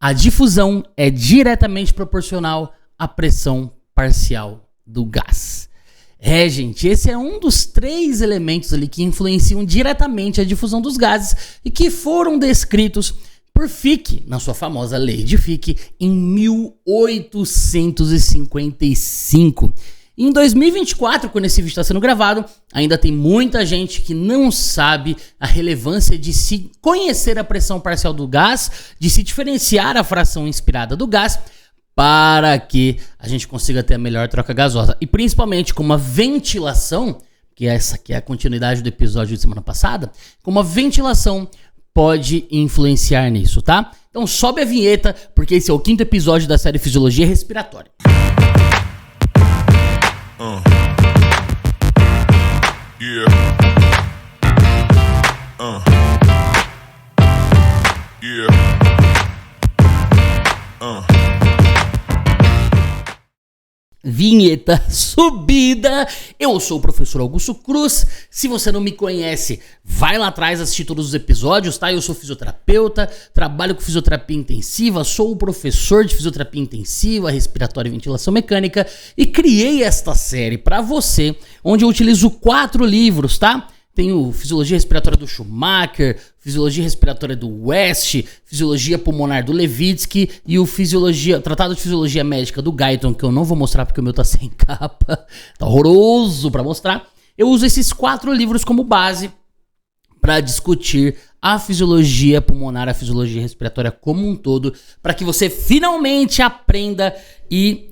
A difusão é diretamente proporcional à pressão parcial do gás. Gente, esse é um dos 3 elementos ali que influenciam diretamente a difusão dos gases e que foram descritos por Fick, na sua famosa lei de Fick, em 1855. E em 2024, quando esse vídeo está sendo gravado, ainda tem muita gente que não sabe a relevância de se conhecer a pressão parcial do gás, de se diferenciar a fração inspirada do gás, para que a gente consiga ter a melhor troca gasosa. E principalmente com uma ventilação, que essa aqui é a continuidade do episódio de semana passada, com uma ventilação pode influenciar nisso, tá? Então sobe a vinheta, porque esse é o 5º episódio da série Fisiologia Respiratória. Vinheta subida. Eu sou o professor Augusto Cruz. Se você não me conhece, vai lá atrás assistir todos os episódios, tá? Eu sou fisioterapeuta, trabalho com fisioterapia intensiva, sou o professor de fisioterapia intensiva, respiratória e ventilação mecânica e criei esta série para você, onde eu utilizo 4 livros, tá? Tenho Fisiologia Respiratória do Schumacher, Fisiologia Respiratória do West, Fisiologia Pulmonar do Levitsky e o Tratado de Fisiologia Médica do Guyton, que eu não vou mostrar porque o meu tá sem capa, tá horroroso pra mostrar. Eu uso esses 4 livros como base para discutir a fisiologia pulmonar, a fisiologia respiratória como um todo, para que você finalmente aprenda e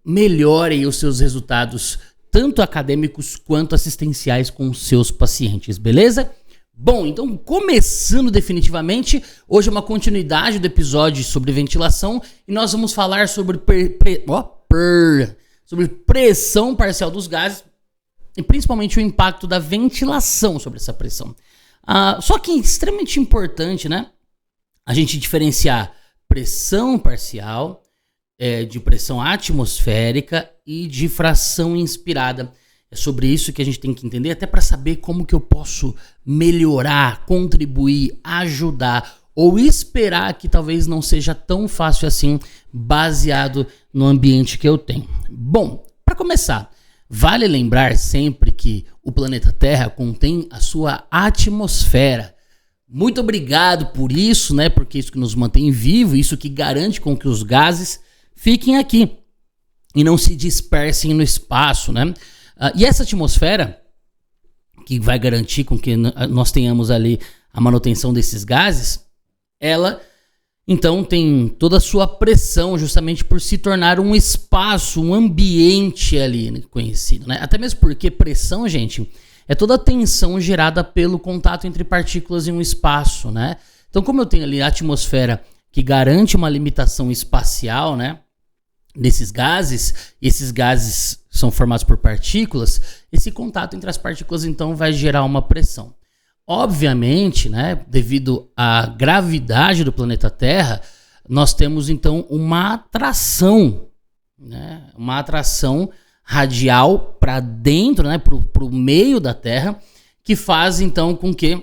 melhore os seus resultados tanto acadêmicos quanto assistenciais com os seus pacientes, beleza? Bom, então começando definitivamente, hoje é uma continuidade do episódio sobre ventilação e nós vamos falar sobre sobre pressão parcial dos gases e principalmente o impacto da ventilação sobre essa pressão. Só que é extremamente importante, né, a gente diferenciar pressão parcial de pressão atmosférica e de fração inspirada. É sobre isso que a gente tem que entender, até para saber como que eu posso melhorar, contribuir, ajudar ou esperar que talvez não seja tão fácil assim, baseado no ambiente que eu tenho. Bom, para começar, vale lembrar sempre que o planeta Terra contém a sua atmosfera. Muito obrigado por isso, né? Porque isso que nos mantém vivo, isso que garante com que os gases fiquem aqui e não se dispersem no espaço, né? E essa atmosfera, que vai garantir com que nós tenhamos ali a manutenção desses gases, ela, então, tem toda a sua pressão justamente por se tornar um espaço, um ambiente ali conhecido, né? Até mesmo porque pressão, gente, é toda a tensão gerada pelo contato entre partículas em um espaço, né? Então, como eu tenho ali a atmosfera que garante uma limitação espacial, né, desses gases, e esses gases são formados por partículas, esse contato entre as partículas então vai gerar uma pressão. Obviamente, né, devido à gravidade do planeta Terra, nós temos então uma atração, né, uma atração radial para dentro, né, para o meio da Terra, que faz então com que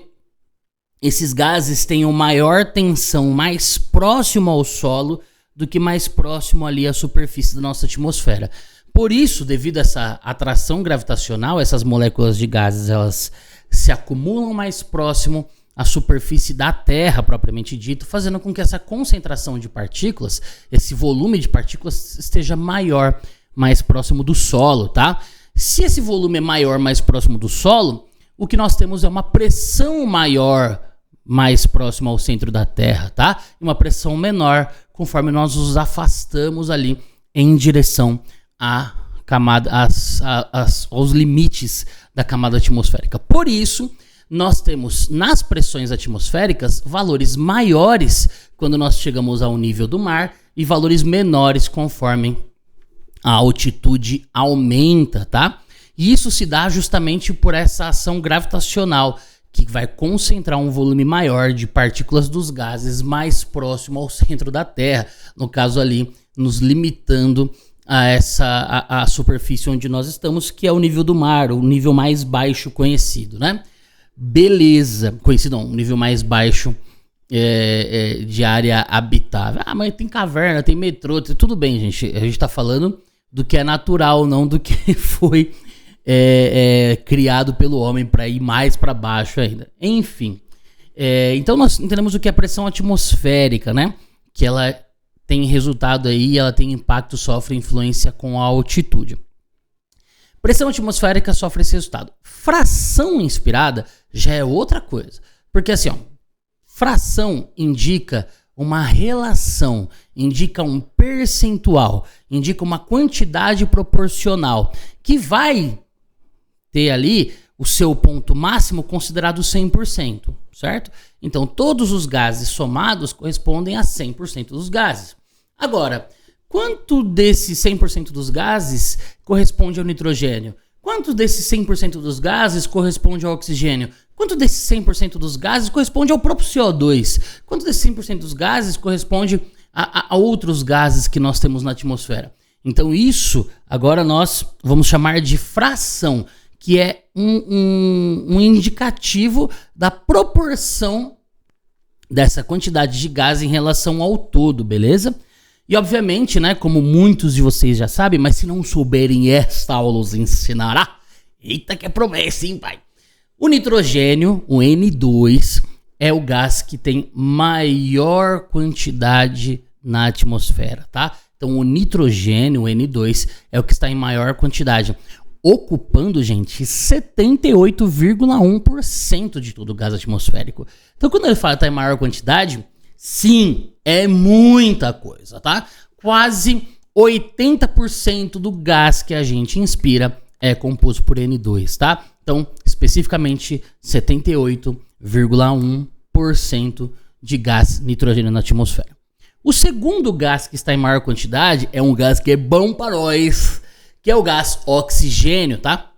esses gases tenham maior tensão mais próximo ao solo do que mais próximo ali à superfície da nossa atmosfera. Por isso, devido a essa atração gravitacional, essas moléculas de gases elas se acumulam mais próximo à superfície da Terra, propriamente dito, fazendo com que essa concentração de partículas, esse volume de partículas esteja maior, mais próximo do solo, tá? Se esse volume é maior, mais próximo do solo, o que nós temos é uma pressão maior, mais próximo ao centro da Terra, tá? E uma pressão menor conforme nós nos afastamos ali em direção à camada, aos limites da camada atmosférica. Por isso, nós temos nas pressões atmosféricas valores maiores quando nós chegamos ao nível do mar e valores menores conforme a altitude aumenta, tá? E isso se dá justamente por essa ação gravitacional que vai concentrar um volume maior de partículas dos gases mais próximo ao centro da Terra, no caso ali, nos limitando a superfície onde nós estamos, que é o nível do mar, o nível mais baixo conhecido, né? Beleza, conhecido não, o nível mais baixo de área habitável. Ah, mas tem caverna, tem metrô, tudo bem, gente. A gente tá falando do que é natural, não do que foi criado pelo homem para ir mais para baixo ainda. Enfim, então nós entendemos o que é pressão atmosférica, né? Que ela tem resultado aí, ela tem impacto, sofre influência com a altitude. Pressão atmosférica sofre esse resultado. Fração inspirada já é outra coisa. Porque assim, ó, fração indica uma relação, indica um percentual, indica uma quantidade proporcional que vai ter ali o seu ponto máximo considerado 100%, certo? Então, todos os gases somados correspondem a 100% dos gases. Agora, quanto desses 100% dos gases corresponde ao nitrogênio? Quanto desses 100% dos gases corresponde ao oxigênio? Quanto desses 100% dos gases corresponde ao próprio CO2? Quanto desses 100% dos gases corresponde a outros gases que nós temos na atmosfera? Então, isso agora nós vamos chamar de fração, que é um indicativo da proporção dessa quantidade de gás em relação ao todo, beleza? E obviamente, né, como muitos de vocês já sabem, mas se não souberem, esta aula os ensinará. Eita que é promessa, hein, pai? O nitrogênio, o N2, é o gás que tem maior quantidade na atmosfera, tá? Então o nitrogênio, o N2, é o que está em maior quantidade, ocupando, gente, 78,1% de todo o gás atmosférico. Então quando ele fala que está em maior quantidade, sim, é muita coisa, tá? Quase 80% do gás que a gente inspira é composto por N2, tá? Então, especificamente, 78,1% de gás nitrogênio na atmosfera. O segundo gás que está em maior quantidade é um gás que é bom para nós, que é o gás oxigênio, tá?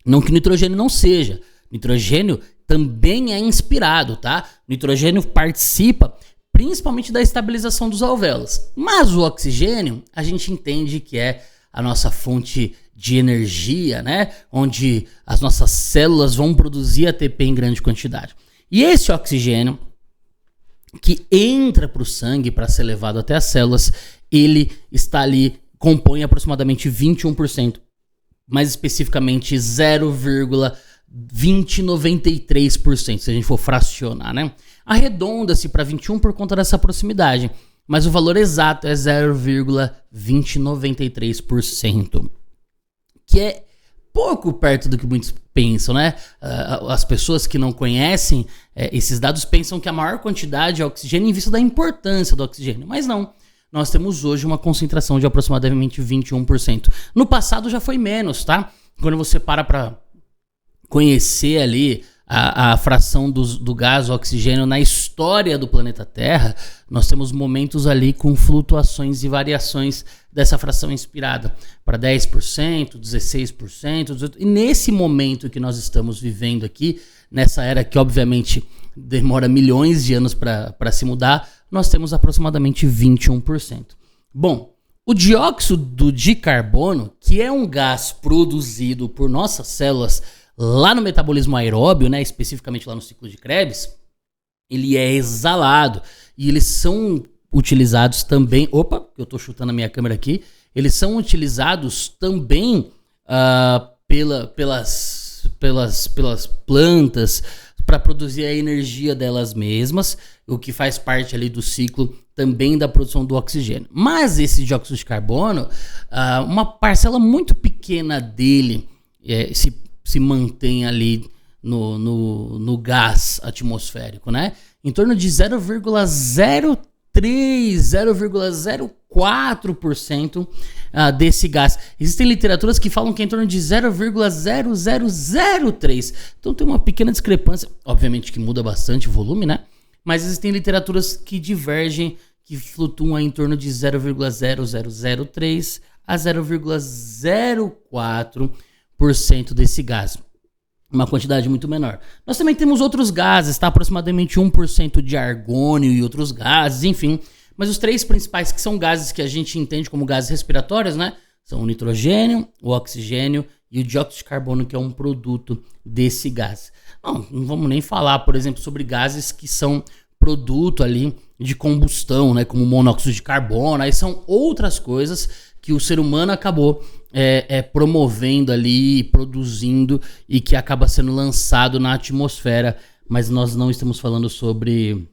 Não que nitrogênio não seja. Nitrogênio também é inspirado, tá? Nitrogênio participa principalmente da estabilização dos alvéolos. Mas o oxigênio, a gente entende que é a nossa fonte de energia, né? Onde as nossas células vão produzir ATP em grande quantidade. E esse oxigênio que entra para o sangue para ser levado até as células, ele está ali, compõe aproximadamente 21%, mais especificamente 0,2093%, se a gente for fracionar, né? Arredonda-se para 21 por conta dessa proximidade, mas o valor exato é 0,2093%, que é pouco perto do que muitos pensam, né? As pessoas que não conhecem esses dados pensam que a maior quantidade é oxigênio em vista da importância do oxigênio, mas não. Nós temos hoje uma concentração de aproximadamente 21%. No passado já foi menos, tá? Quando você para conhecer ali a fração do gás oxigênio na história do planeta Terra, nós temos momentos ali com flutuações e variações dessa fração inspirada para 10%, 16%, 18%. E nesse momento que nós estamos vivendo aqui, nessa era que obviamente demora milhões de anos para se mudar, nós temos aproximadamente 21%. Bom, o dióxido de carbono, que é um gás produzido por nossas células lá no metabolismo aeróbio, né, especificamente lá no ciclo de Krebs, ele é exalado e eles são utilizados também... Opa, eu estou chutando a minha câmera aqui. Eles são utilizados também pelas plantas para produzir a energia delas mesmas, o que faz parte ali do ciclo também da produção do oxigênio. Mas esse dióxido de carbono, uma parcela muito pequena dele se mantém ali no gás atmosférico, né? Em torno de 0,03, 0,04% desse gás. Existem literaturas que falam que é em torno de 0,0003. Então tem uma pequena discrepância, obviamente que muda bastante o volume, né? Mas existem literaturas que divergem, que flutuam em torno de 0,0003 a 0,04% desse gás. Uma quantidade muito menor. Nós também temos outros gases, tá? Aproximadamente 1% de argônio e outros gases, enfim. Mas os três principais, que são gases que a gente entende como gases respiratórios, né? São o nitrogênio, o oxigênio e o dióxido de carbono, que é um produto desse gás. Não vamos nem falar, por exemplo, sobre gases que são produto ali de combustão, né, como monóxido de carbono. Aí são outras coisas que o ser humano acabou promovendo ali, produzindo e que acaba sendo lançado na atmosfera. Mas nós não estamos falando sobre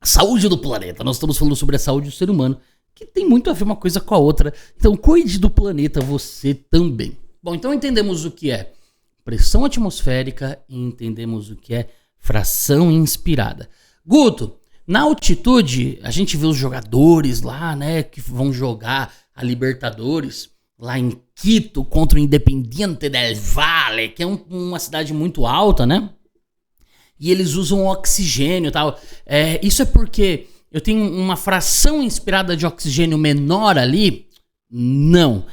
a saúde do planeta, nós estamos falando sobre a saúde do ser humano, que tem muito a ver uma coisa com a outra. Então cuide do planeta você também. Bom, então entendemos o que é pressão atmosférica e entendemos o que é fração inspirada. Guto, na altitude, a gente vê os jogadores lá, né, que vão jogar a Libertadores lá em Quito contra o Independiente del Valle, que é uma cidade muito alta, né? E eles usam oxigênio e tal. Isso é porque eu tenho uma fração inspirada de oxigênio menor ali? Não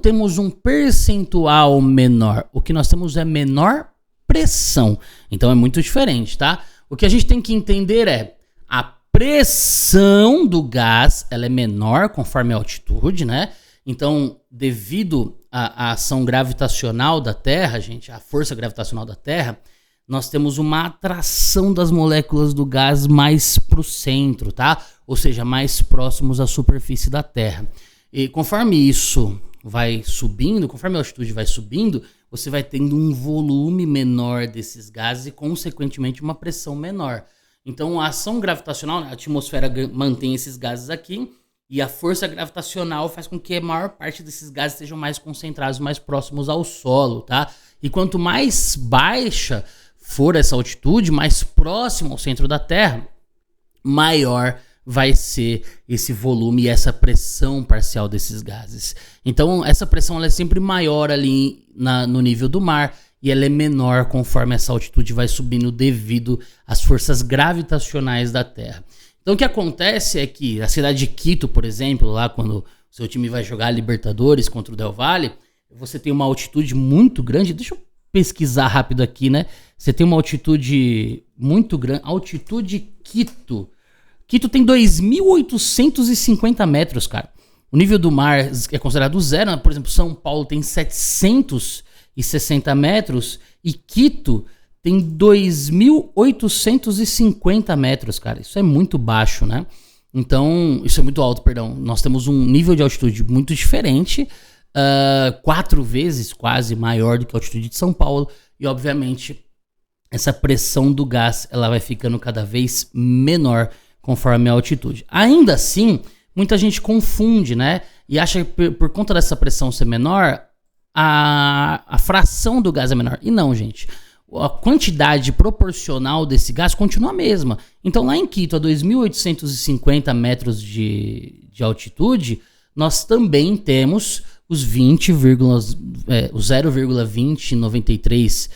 temos um percentual menor. O que nós temos é menor pressão. Então é muito diferente, tá? O que a gente tem que entender é a pressão do gás, ela é menor conforme a altitude, né? Então, devido à ação gravitacional da Terra, gente, a força gravitacional da Terra, nós temos uma atração das moléculas do gás mais para o centro, tá? Ou seja, mais próximos à superfície da Terra. E conforme isso vai subindo, conforme a altitude vai subindo, você vai tendo um volume menor desses gases e, consequentemente, uma pressão menor. Então, a ação gravitacional, a atmosfera mantém esses gases aqui e a força gravitacional faz com que a maior parte desses gases estejam mais concentrados, mais próximos ao solo, tá? E quanto mais baixa for essa altitude, mais próximo ao centro da Terra, maior vai ser esse volume e essa pressão parcial desses gases. Então, essa pressão ela é sempre maior ali no nível do mar e ela é menor conforme essa altitude vai subindo devido às forças gravitacionais da Terra. Então, o que acontece é que a cidade de Quito, por exemplo, lá quando o seu time vai jogar Libertadores contra o Del Valle, você tem uma altitude muito grande. Deixa eu pesquisar rápido aqui, né? Você tem uma altitude muito grande. Altitude Quito. Quito tem 2.850 metros, cara. O nível do mar é considerado zero, né? Por exemplo, São Paulo tem 760 metros e Quito tem 2.850 metros, cara. Isso é muito baixo, né? Então, isso é muito alto, perdão. Nós temos um nível de altitude muito diferente, 4 vezes quase maior do que a altitude de São Paulo. E, obviamente, essa pressão do gás ela vai ficando cada vez menor conforme a altitude. Ainda assim, muita gente confunde, né? E acha que por conta dessa pressão ser menor, a fração do gás é menor. E não, gente. A quantidade proporcional desse gás continua a mesma. Então, lá em Quito, a 2.850 metros de altitude, nós também temos os 0,2093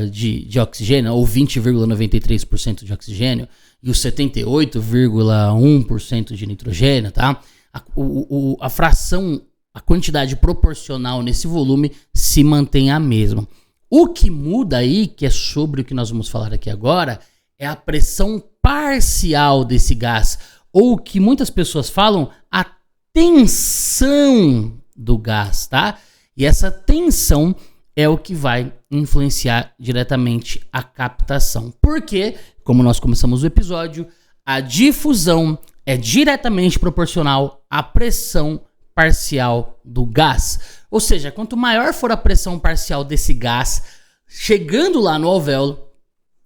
de oxigênio, ou 20,93% de oxigênio, e os 78,1% de nitrogênio, tá? A fração, a quantidade proporcional nesse volume se mantém a mesma. O que muda aí, que é sobre o que nós vamos falar aqui agora, é a pressão parcial desse gás, ou o que muitas pessoas falam, a tensão do gás, tá? E essa tensão é o que vai influenciar diretamente a captação. Porque, como nós começamos o episódio, a difusão é diretamente proporcional à pressão parcial do gás. Ou seja, quanto maior for a pressão parcial desse gás, chegando lá no alvéolo,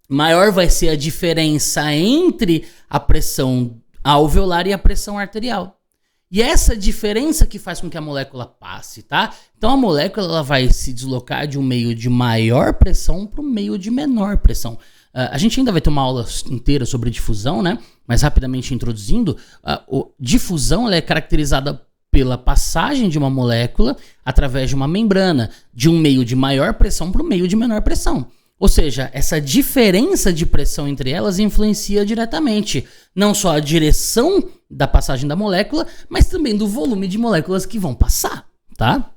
maior vai ser a diferença entre a pressão alveolar e a pressão arterial. E essa diferença que faz com que a molécula passe, tá? Então a molécula ela vai se deslocar de um meio de maior pressão para um meio de menor pressão. A gente ainda vai ter uma aula inteira sobre difusão, né? Mas rapidamente introduzindo, difusão ela é caracterizada pela passagem de uma molécula através de uma membrana, de um meio de maior pressão para um meio de menor pressão. Ou seja, essa diferença de pressão entre elas influencia diretamente não só a direção da passagem da molécula, mas também do volume de moléculas que vão passar, tá?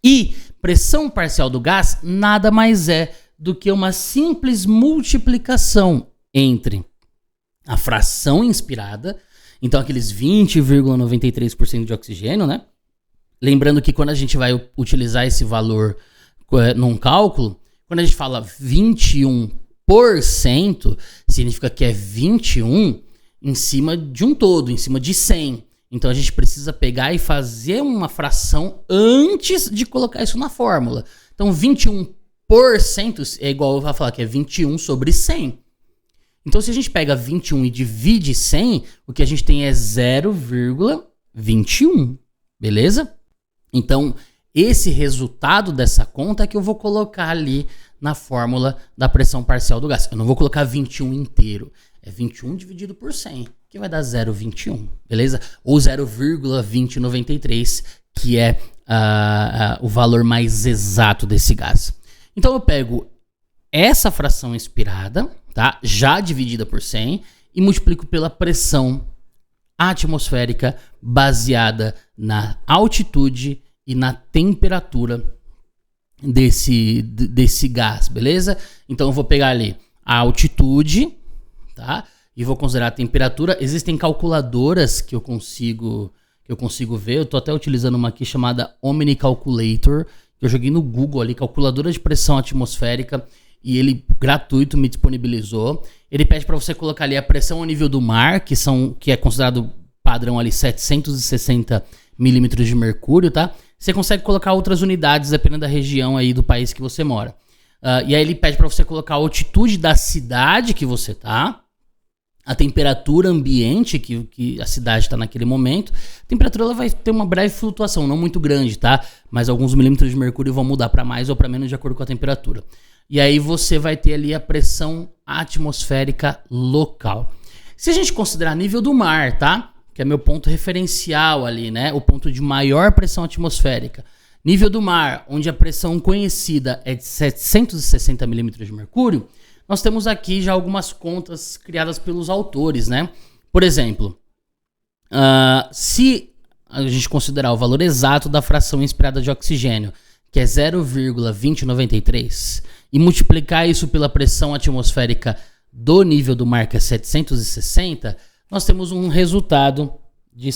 E pressão parcial do gás nada mais é do que uma simples multiplicação entre a fração inspirada, então aqueles 20,93% de oxigênio, né? Lembrando que quando a gente vai utilizar esse valor num cálculo, quando a gente fala 21 significa que é 21 em cima de um todo, em cima de 100. Então a gente precisa pegar e fazer uma fração antes de colocar isso na fórmula. Então 21% é igual eu vou falar que é 21 sobre 100. Então se a gente pega 21 e divide 100, o que a gente tem é 0,21, beleza? Então esse resultado dessa conta é que eu vou colocar ali na fórmula da pressão parcial do gás. Eu não vou colocar 21 inteiro, é 21 dividido por 100, que vai dar 0,21, beleza? Ou 0,2093, que é o valor mais exato desse gás. Então eu pego essa fração inspirada, tá? Já dividida por 100, e multiplico pela pressão atmosférica baseada na altitude e na temperatura desse gás, beleza? Então eu vou pegar ali a altitude, tá? E vou considerar a temperatura. Existem calculadoras que eu consigo ver. Eu tô até utilizando uma aqui chamada Omni Calculator, que eu joguei no Google ali, calculadora de pressão atmosférica, e ele gratuito me disponibilizou. Ele pede para você colocar ali a pressão ao nível do mar, que é considerado padrão ali 760 milímetros de mercúrio, tá? Você consegue colocar outras unidades dependendo da região aí do país que você mora. E aí ele pede para você colocar a altitude da cidade que você tá, a temperatura ambiente que a cidade está naquele momento. A temperatura ela vai ter uma breve flutuação, não muito grande, tá? Mas alguns milímetros de mercúrio vão mudar para mais ou para menos de acordo com a temperatura. E aí você vai ter ali a pressão atmosférica local. Se a gente considerar nível do mar, tá? Que é meu ponto referencial ali, né? O ponto de maior pressão atmosférica. Nível do mar, onde a pressão conhecida é de 760 milímetros de mercúrio, nós temos aqui já algumas contas criadas pelos autores, né? Por exemplo, se a gente considerar o valor exato da fração inspirada de oxigênio, que é 0,2093, e multiplicar isso pela pressão atmosférica do nível do mar, que é 760, nós temos um resultado de...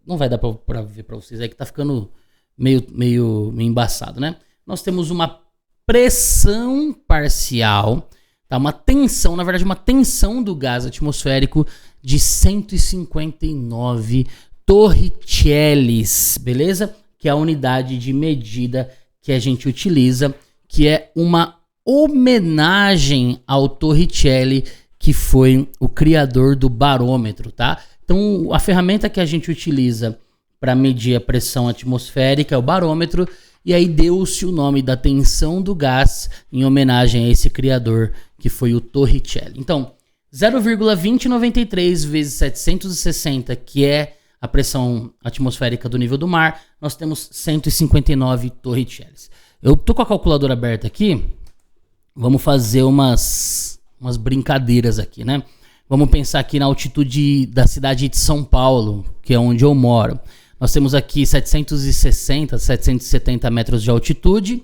Não vai dar para ver para vocês, é que tá ficando meio embaçado, né? Nós temos uma pressão parcial, tá? Uma tensão, na verdade uma tensão do gás atmosférico de 159 torricellis, beleza? Que é a unidade de medida que a gente utiliza, que é uma homenagem ao Torricelli, que foi o criador do barômetro, tá? Então, a ferramenta que a gente utiliza para medir a pressão atmosférica é o barômetro, e aí deu-se o nome da tensão do gás em homenagem a esse criador, que foi o Torricelli. Então, 0,2093 vezes 760, que é a pressão atmosférica do nível do mar, nós temos 159 torricellis. Eu tô com a calculadora aberta aqui, vamos fazer umas brincadeiras aqui, né? Vamos pensar aqui na altitude da cidade de São Paulo, que é onde eu moro. Nós temos aqui 760, 770 metros de altitude.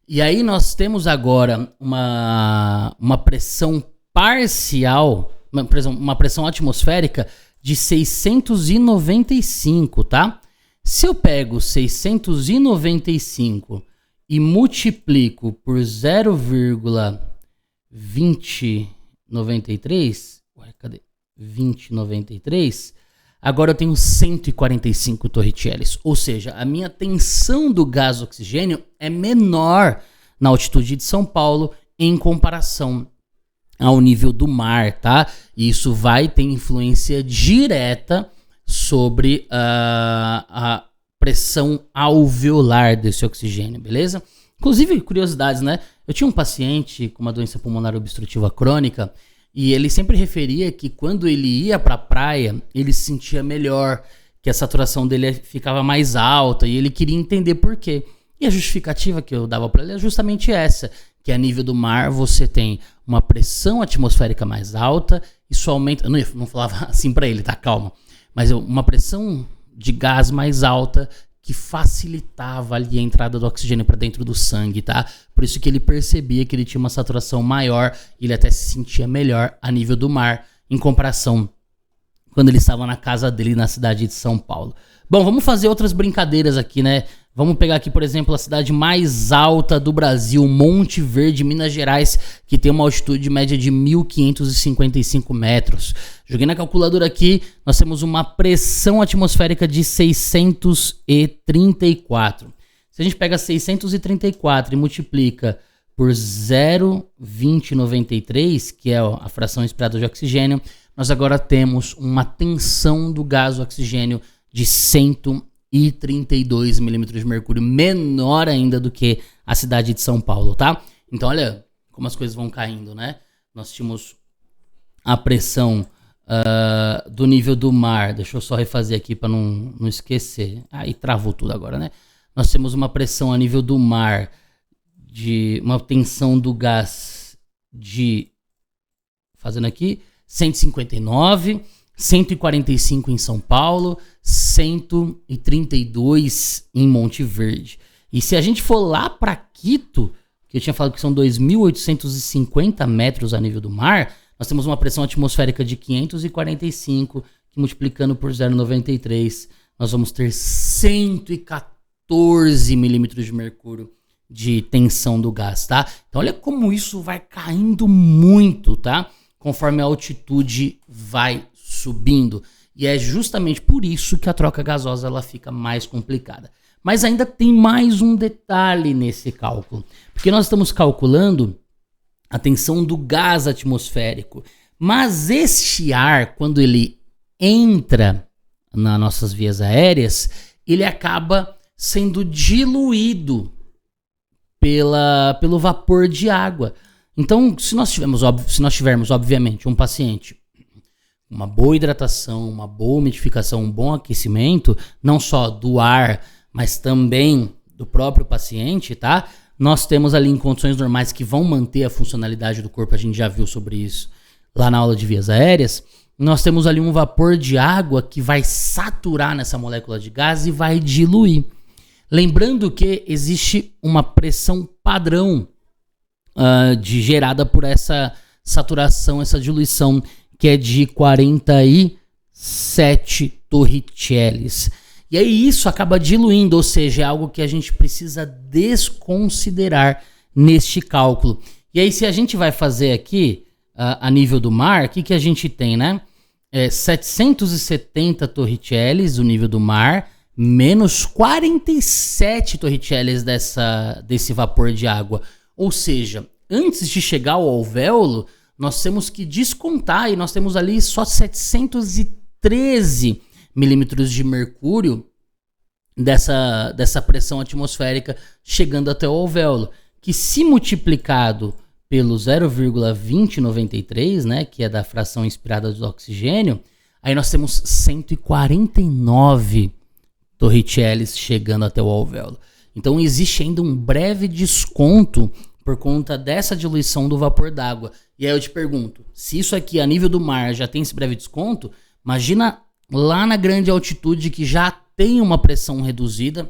E aí nós temos agora uma pressão parcial, uma pressão atmosférica de 695, tá? Se eu pego 695 e multiplico por 0,2093, cadê? 2093, agora eu tenho 145 torricellis, ou seja, a minha tensão do gás oxigênio é menor na altitude de São Paulo em comparação ao nível do mar, tá? E isso vai ter influência direta sobre a pressão alveolar desse oxigênio, beleza? Inclusive, curiosidades, né? Eu tinha um paciente com uma doença pulmonar obstrutiva crônica e ele sempre referia que quando ele ia pra praia, ele se sentia melhor, que a saturação dele ficava mais alta e ele queria entender por quê. E a justificativa que eu dava para ele é justamente essa, que a nível do mar você tem uma pressão atmosférica mais alta, isso aumenta... Eu não falava assim para ele, tá? Calma. Mas uma pressão de gás mais alta que facilitava ali a entrada do oxigênio para dentro do sangue, tá? Por isso que ele percebia que ele tinha uma saturação maior, ele até se sentia melhor a nível do mar, em comparação quando ele estava na casa dele na cidade de São Paulo. Bom, vamos fazer outras brincadeiras aqui, né? Vamos pegar aqui, por exemplo, a cidade mais alta do Brasil, Monte Verde, Minas Gerais, que tem uma altitude média de 1.555 metros. Joguei na calculadora aqui, nós temos uma pressão atmosférica de 634. Se a gente pega 634 e multiplica por 0,2093, que é a fração inspirada de oxigênio, nós agora temos uma tensão do gás oxigênio de 132 milímetros de mercúrio, menor ainda do que a cidade de São Paulo, tá? Então, olha como as coisas vão caindo, né? Nós tínhamos a pressão do nível do mar. Deixa eu só refazer aqui para não esquecer. Aí travou tudo agora, né? Nós temos uma pressão a nível do mar, de uma tensão do gás de, fazendo aqui, 159, 145 em São Paulo, 132 em Monte Verde. E se a gente for lá para Quito, que eu tinha falado que são 2.850 metros a nível do mar, nós temos uma pressão atmosférica de 545, que multiplicando por 0,93, nós vamos ter 114 milímetros de mercúrio de tensão do gás, tá? Então olha como isso vai caindo muito, tá? Conforme a altitude vai subindo. E é justamente por isso que a troca gasosa ela fica mais complicada. Mas ainda tem mais um detalhe nesse cálculo. Porque nós estamos calculando a tensão do gás atmosférico. Mas este ar, quando ele entra nas nossas vias aéreas, ele acaba sendo diluído pelo vapor de água. Então, se nós tivermos, obviamente, um paciente com uma boa hidratação, uma boa umidificação, um bom aquecimento, não só do ar, mas também do próprio paciente, tá? Nós temos ali em condições normais que vão manter a funcionalidade do corpo, a gente já viu sobre isso lá na aula de vias aéreas. Nós temos ali um vapor de água que vai saturar nessa molécula de gás e vai diluir. Lembrando que existe uma pressão padrão gerada por essa saturação, essa diluição, que é de 47 torricellis. E aí isso acaba diluindo, ou seja, é algo que a gente precisa desconsiderar neste cálculo. E aí se a gente vai fazer aqui, a nível do mar, o que a gente tem, né? 770 torricellis, o nível do mar, menos 47 torricellis desse vapor de água. Ou seja, antes de chegar ao alvéolo, nós temos que descontar e nós temos ali só 713 milímetros de mercúrio dessa pressão atmosférica chegando até o alvéolo, que se multiplicado pelo 0,2093, né, que é da fração inspirada do oxigênio, aí nós temos 149 torricellis chegando até o alvéolo. Então existe ainda um breve desconto por conta dessa diluição do vapor d'água. E aí eu te pergunto, se isso aqui a nível do mar já tem esse breve desconto, imagina lá na grande altitude que já tem uma pressão reduzida,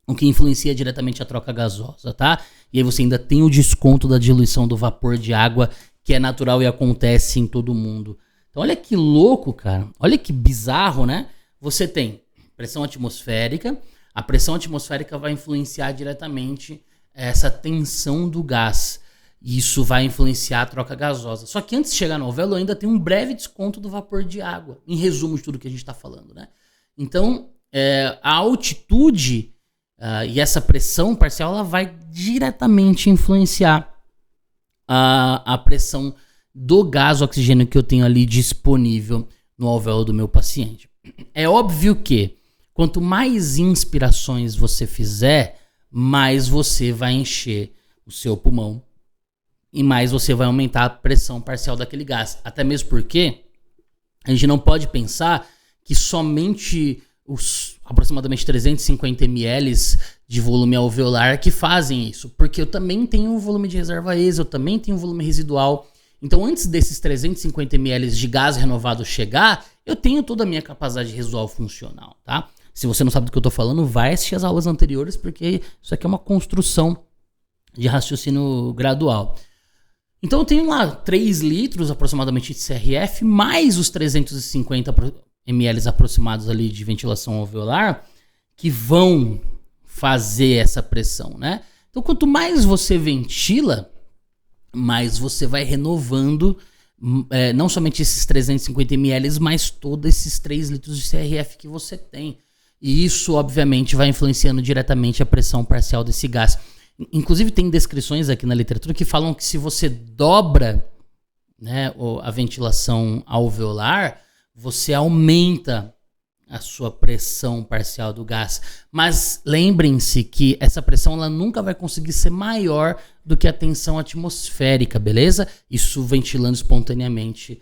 o que influencia diretamente a troca gasosa, tá? E aí você ainda tem o desconto da diluição do vapor de água, que é natural e acontece em todo mundo. Então olha que louco, cara. Olha que bizarro, né? Você tem pressão atmosférica, a pressão atmosférica vai influenciar diretamente essa tensão do gás. Isso vai influenciar a troca gasosa. Só que antes de chegar no alvéolo ainda tem um breve desconto do vapor de água, em resumo de tudo que a gente está falando, né? Então, a altitude e essa pressão parcial ela vai diretamente influenciar a pressão do gás oxigênio que eu tenho ali disponível no alvéolo do meu paciente. É óbvio que quanto mais inspirações você fizer, mais você vai encher o seu pulmão e mais você vai aumentar a pressão parcial daquele gás. Até mesmo porque a gente não pode pensar que somente os aproximadamente 350 ml de volume alveolar que fazem isso, porque eu também tenho um volume de reserva ESA, eu também tenho um volume residual. Então, antes desses 350 ml de gás renovado chegar, eu tenho toda a minha capacidade residual funcional, tá? Se você não sabe do que eu tô falando, vai assistir as aulas anteriores, porque isso aqui é uma construção de raciocínio gradual. Então, eu tenho lá 3 litros aproximadamente de CRF, mais os 350 ml aproximados ali de ventilação alveolar, que vão fazer essa pressão, né? Então, quanto mais você ventila, mais você vai renovando não somente esses 350 ml, mas todos esses 3 litros de CRF que você tem. E isso, obviamente, vai influenciando diretamente a pressão parcial desse gás. Inclusive, tem descrições aqui na literatura que falam que se você dobra, né, a ventilação alveolar, você aumenta a sua pressão parcial do gás. Mas lembrem-se que essa pressão ela nunca vai conseguir ser maior do que a tensão atmosférica, beleza? Isso ventilando espontaneamente,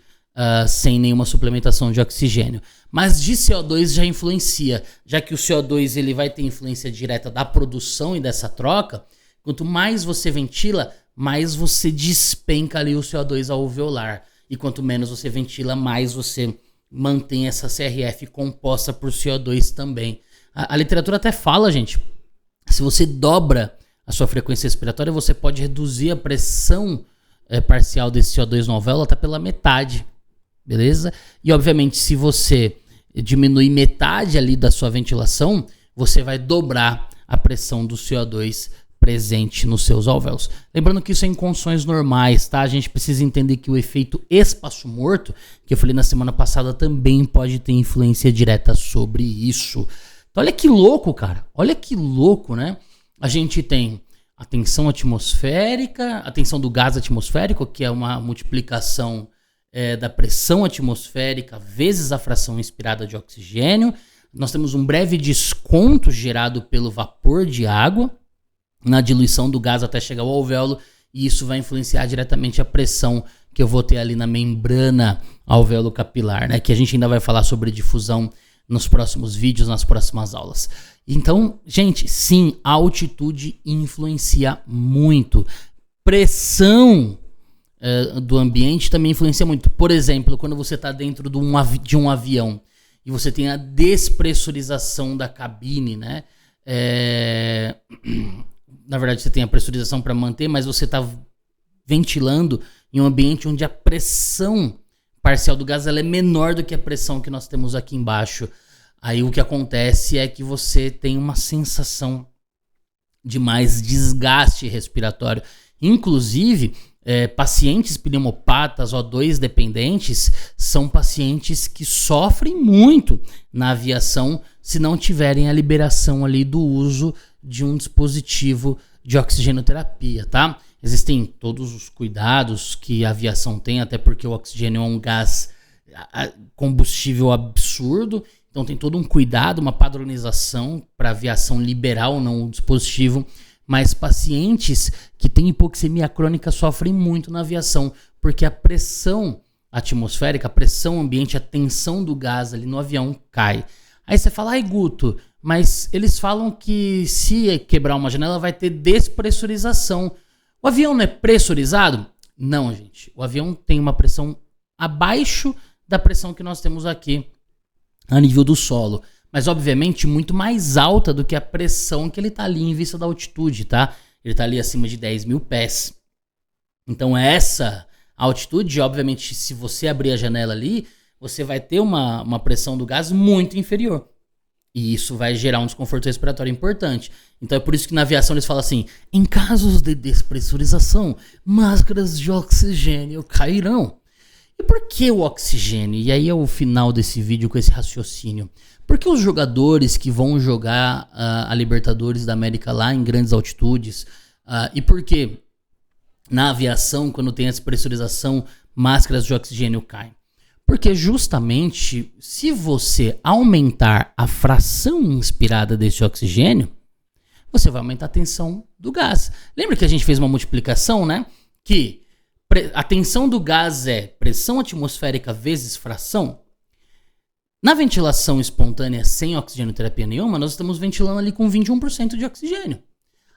sem nenhuma suplementação de oxigênio. Mas de CO2 já influencia, já que o CO2 ele vai ter influência direta da produção e dessa troca. Quanto mais você ventila, mais você despenca ali o CO2 alveolar. E quanto menos você ventila, mais você mantém essa CRF composta por CO2 também. A literatura até fala, gente, se você dobra a sua frequência respiratória, você pode reduzir a pressão parcial desse CO2 no alvéolo até pela metade, beleza? E obviamente, se você diminuir metade ali da sua ventilação, você vai dobrar a pressão do CO2 presente nos seus alvéolos. Lembrando que isso é em condições normais, tá? A gente precisa entender que o efeito espaço morto, que eu falei na semana passada, também pode ter influência direta sobre isso. Então, olha que louco, cara. Olha que louco, né? A gente tem a tensão atmosférica, a tensão do gás atmosférico, que é uma multiplicação da pressão atmosférica vezes a fração inspirada de oxigênio. Nós temos um breve desconto gerado pelo vapor de água na diluição do gás até chegar ao alvéolo, e isso vai influenciar diretamente a pressão que eu vou ter ali na membrana alvéolo capilar, né? Que a gente ainda vai falar sobre difusão nos próximos vídeos, nas próximas aulas. Então, gente, sim, a altitude influencia muito. Pressão do ambiente também influencia muito. Por exemplo, quando você está dentro de um avião e você tem a despressurização da cabine, né? Na verdade, você tem a pressurização para manter, mas você está ventilando em um ambiente onde a pressão parcial do gás ela é menor do que a pressão que nós temos aqui embaixo. Aí o que acontece é que você tem uma sensação de mais desgaste respiratório. Inclusive, pacientes pneumopatas O2 dependentes são pacientes que sofrem muito na aviação se não tiverem a liberação ali do uso de um dispositivo de oxigenoterapia, tá? Existem todos os cuidados que a aviação tem, até porque o oxigênio é um gás combustível absurdo, então tem todo um cuidado, uma padronização para a aviação liberar ou não o dispositivo, mas pacientes que têm hipoxemia crônica sofrem muito na aviação, porque a pressão atmosférica, a pressão ambiente, a tensão do gás ali no avião cai. Aí você fala, ai Guto, mas eles falam que se quebrar uma janela vai ter despressurização. O avião não é pressurizado? Não, gente. O avião tem uma pressão abaixo da pressão que nós temos aqui a nível do solo. Mas, obviamente, muito mais alta do que a pressão que ele está ali em vista da altitude, tá? Ele está ali acima de 10 mil pés. Então, essa altitude, obviamente, se você abrir a janela ali, você vai ter uma pressão do gás muito inferior. E isso vai gerar um desconforto respiratório importante. Então é por isso que na aviação eles falam assim, em casos de despressurização, máscaras de oxigênio cairão. E por que o oxigênio? E aí é o final desse vídeo com esse raciocínio. Porque os jogadores que vão jogar a Libertadores da América lá em grandes altitudes, e por que na aviação, quando tem essa pressurização, máscaras de oxigênio caem? Porque justamente se você aumentar a fração inspirada desse oxigênio, você vai aumentar a tensão do gás. Lembra que a gente fez uma multiplicação, né? Que a tensão do gás é pressão atmosférica vezes fração. Na ventilação espontânea sem oxigenoterapia nenhuma, nós estamos ventilando ali com 21% de oxigênio.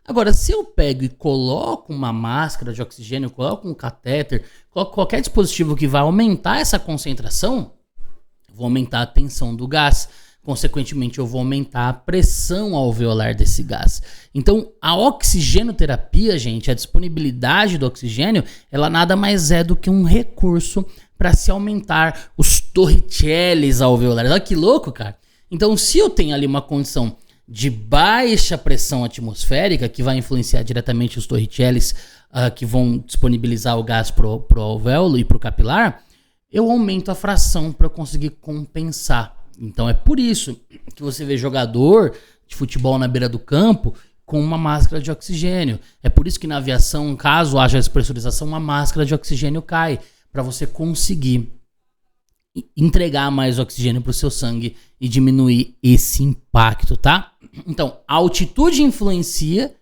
Agora, se eu pego e coloco uma máscara de oxigênio, coloco um catéter, coloco qualquer dispositivo que vai aumentar essa concentração, eu vou aumentar a tensão do gás. Consequentemente, eu vou aumentar a pressão alveolar desse gás. Então, a oxigenoterapia, gente, a disponibilidade do oxigênio, ela nada mais é do que um recurso para se aumentar os torricellis alveolares. Olha que louco, cara. Então, se eu tenho ali uma condição de baixa pressão atmosférica, que vai influenciar diretamente os torriceles que vão disponibilizar o gás pro alvéolo e pro capilar, eu aumento a fração para conseguir compensar. Então é por isso que você vê jogador de futebol na beira do campo com uma máscara de oxigênio. É por isso que na aviação, caso haja despressurização, uma máscara de oxigênio cai, para você conseguir entregar mais oxigênio para o seu sangue e diminuir esse impacto, tá? Então, a altitude influencia,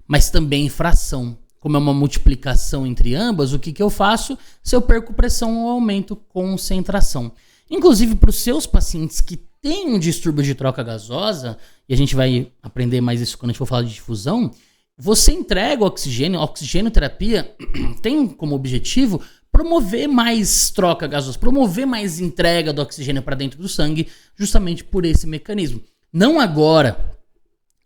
mas também fração. Como é uma multiplicação entre ambas, o que eu faço? Se eu perco pressão, eu aumento concentração. Inclusive, para os seus pacientes que têm um distúrbio de troca gasosa, e a gente vai aprender mais isso quando a gente for falar de difusão, você entrega o oxigênio, a oxigenoterapia tem como objetivo promover mais troca gasosa, promover mais entrega do oxigênio para dentro do sangue, justamente por esse mecanismo. Não agora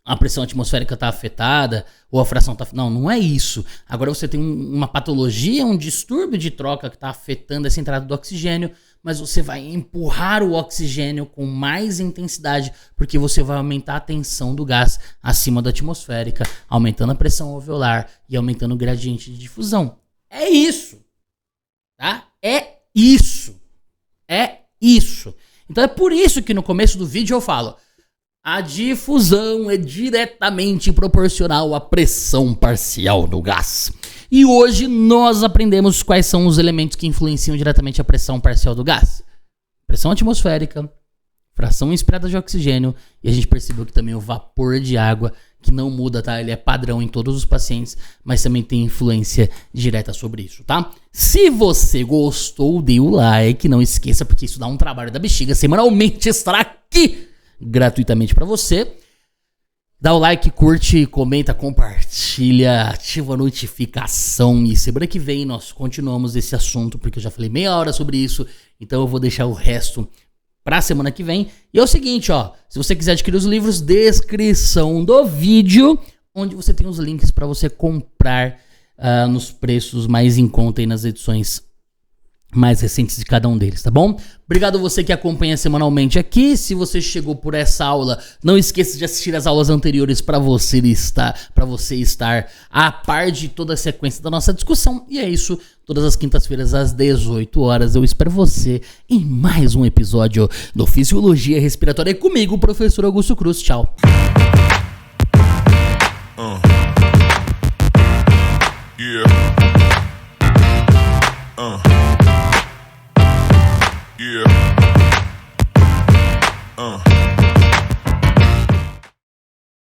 a pressão atmosférica está afetada ou a fração está... Não é isso. Agora você tem uma patologia, um distúrbio de troca que está afetando essa entrada do oxigênio, mas você vai empurrar o oxigênio com mais intensidade, porque você vai aumentar a tensão do gás acima da atmosférica, aumentando a pressão alveolar e aumentando o gradiente de difusão. É isso. Tá? É isso. Então é por isso que no começo do vídeo eu falo: a difusão é diretamente proporcional à pressão parcial do gás. E hoje nós aprendemos quais são os elementos que influenciam diretamente a pressão parcial do gás. Pressão atmosférica, fração inspirada de oxigênio, e a gente percebeu que também o vapor de água, que não muda, tá? Ele é padrão em todos os pacientes, mas também tem influência direta sobre isso, tá? Se você gostou, dê o like, não esqueça, porque isso dá um trabalho da bexiga. Semanalmente estará aqui gratuitamente para você. Dá o like, curte, comenta, compartilha, ativa a notificação. E semana que vem nós continuamos esse assunto, porque eu já falei meia hora sobre isso, então eu vou deixar o resto pra semana que vem. E é o seguinte, ó, se você quiser adquirir os livros, descrição do vídeo, onde você tem os links para você comprar nos preços mais em conta e nas edições mais recentes de cada um deles, tá bom? Obrigado a você que acompanha semanalmente aqui. Se você chegou por essa aula, não esqueça de assistir as aulas anteriores para você estar a par de toda a sequência da nossa discussão. E é isso, todas as quintas-feiras às 18 horas eu espero você em mais um episódio do Fisiologia Respiratória comigo, professor Augusto Cruz. Tchau.